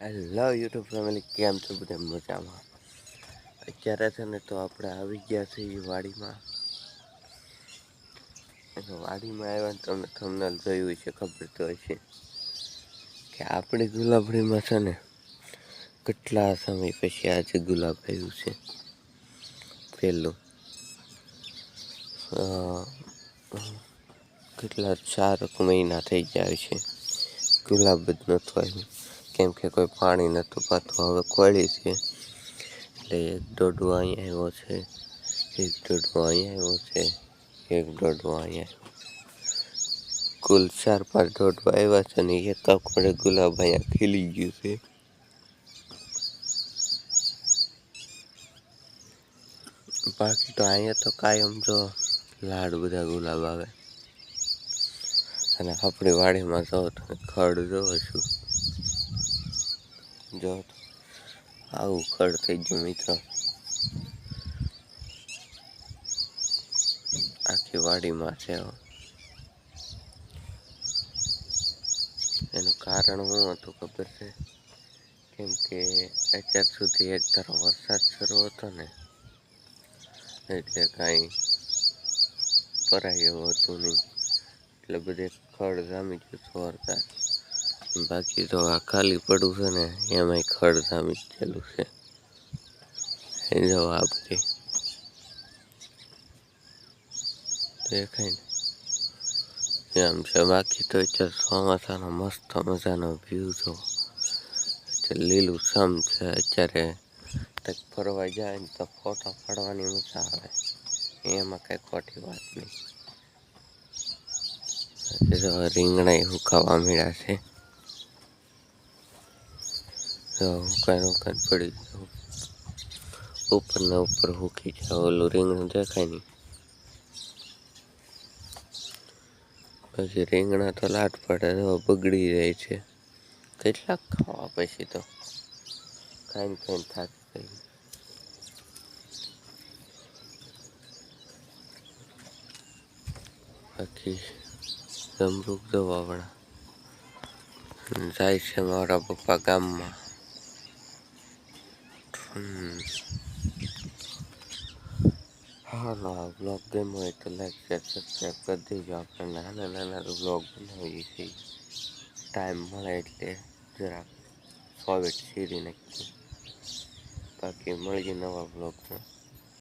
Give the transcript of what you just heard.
Hello YouTube family, કેમ છો? બધા મજામાં. અત્યારે છે ને તો આપણે આવી ગયા છીએ વાડીમાં. વાડીમાં આવ્યા તમને થંબનેલ જોયું છે, ખબર તો હશે કે આપણી ગુલાબડીમાં છે ને કેટલા સમય પછી આજે ગુલાબ આવ્યું છે. પહેલું કેટલા 4 મહિના થઈ જાય છે ગુલાબ જ નહોતું આવ્યું, કેમ કે કોઈ પાણી નહોતું પાતું. હવે ખોળી છે એટલે એક દોઢો અહીંયા આવ્યો છે, એક દોઢો અહીંયા આવ્યો છે, એક દોઢો અહીંયા. કુલ 4-5 દોઢવા આવ્યા છે ને એક આખોડે ગુલાબ અહીંયા ખીલી ગયું છે. બાકી તો અહીંયા તો કાયમ જો લાડ બધા ગુલાબ આવે. અને આપણી વાડીમાં જો તમે ખડ જોવો છું, જો આવું ખડ થઈ ગયું મિત્રો. આખી વાડીમાં છે. એનું કારણ શું હતું ખબર છે? કેમ કે અત્યાર સુધી એક ધારો વરસાદ શરૂ હતો ને, એટલે કાંઈ ભરાય એવું હતું નહીં, એટલે બધે ખડ જામી ગયું જોરદાર. બાકી તો આ ખાલી પડવું છે ને એમાંય ખડ જામી ગયેલું છે. એ જો આ બધી દેખાય ને એમ છે. બાકી તો અત્યારે ચોમાસાનો મસ્ત મજાનો વ્યૂ જો લીલું છમ છે. અત્યારે કંઈક ફરવા જાય ને તો ફોટા પાડવાની મજા આવે, એમાં કંઈ ખોટી વાત નહીં. રીંગણા હુકાવા મળ્યા છે. હુકાન પડી ગયું, ઉપર ને ઉપર હુકી જાય. ઓલું રીંગણું દેખાય નહીં. પછી રીંગણા તો લાટ પડે તો બગડી જાય છે. કેટલાક ખાવા પછી તો ખાઈને થાકી જાય. બાકી જમરૂક દવાવાળા જાય છે મારા પપ્પા ગામમાં. હાલો, આ બ્લોગ ગમ્યો હોય તો લાઈક શેર સબસ્ક્રાઈબ કરી દેજો. આપણે નાના નાના બ્લોગ બનાવીએ છીએ, ટાઈમ મળે એટલે જરાક સોવેટ શીરી નાખીએ. બાકી મળીએ નવા બ્લોગમાં.